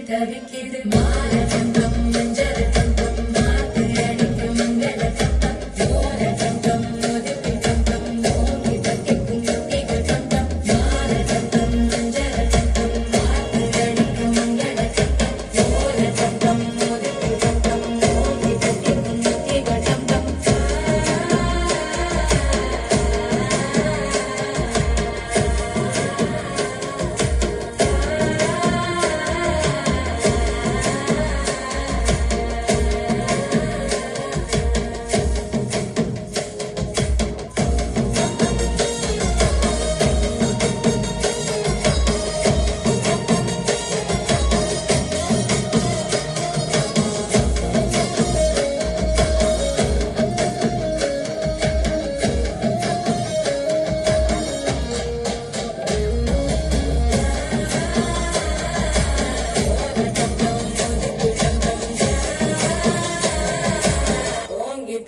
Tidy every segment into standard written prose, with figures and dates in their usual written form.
தவிக்கிது மாற சங்கம் மஞ்சள் சங்கம் மாத்து அடிக்கும் மங்கள சங்கம் சோர சங்கம் ஒதுக்கி சங்கம் நோக்கி தட்டிக்கும் முத்திகள் சங்கம் மாற சங்கம் மஞ்சள் சங்கம் மாத்து அடிக்கும் மங்கள சங்கம் சோர சங்கம் ஒதுக்கி சங்கம் நோக்கி தட்டிக்கும் முத்திகள் சங்கம்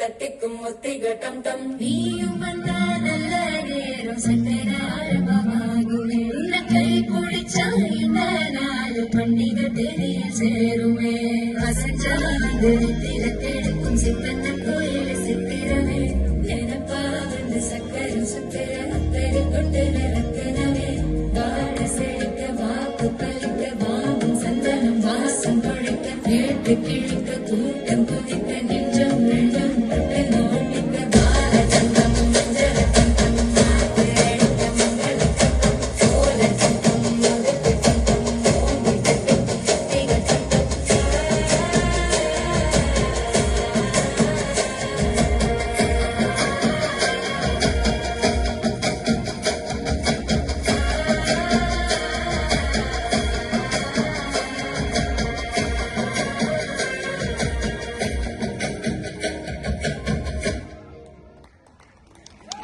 தட்டிக்கும் முத்திகள் டம் டம் நீயும் வந்தா நல்ல நேரம் சட்டை ஆரம்பமாகுமே உன்னை கை பிடிச்சா இந்த நாலு பண்டிகை தெரிய சேருமே அசைச்சா வந்து திறத்தெடுக்கும் சித்தந்த கோயில் சித்திரமே நினைப்பா வந்து சக்கரம் சுத்திர அக்கறை கொண்டு நிறத்தினவே வாழ செழிக்க வாக்கு பலிக்க வாங்கும் சந்தனம் வாசம் கொழிக்க நேற்று கிழிக்க கூட்டம் குதிக்க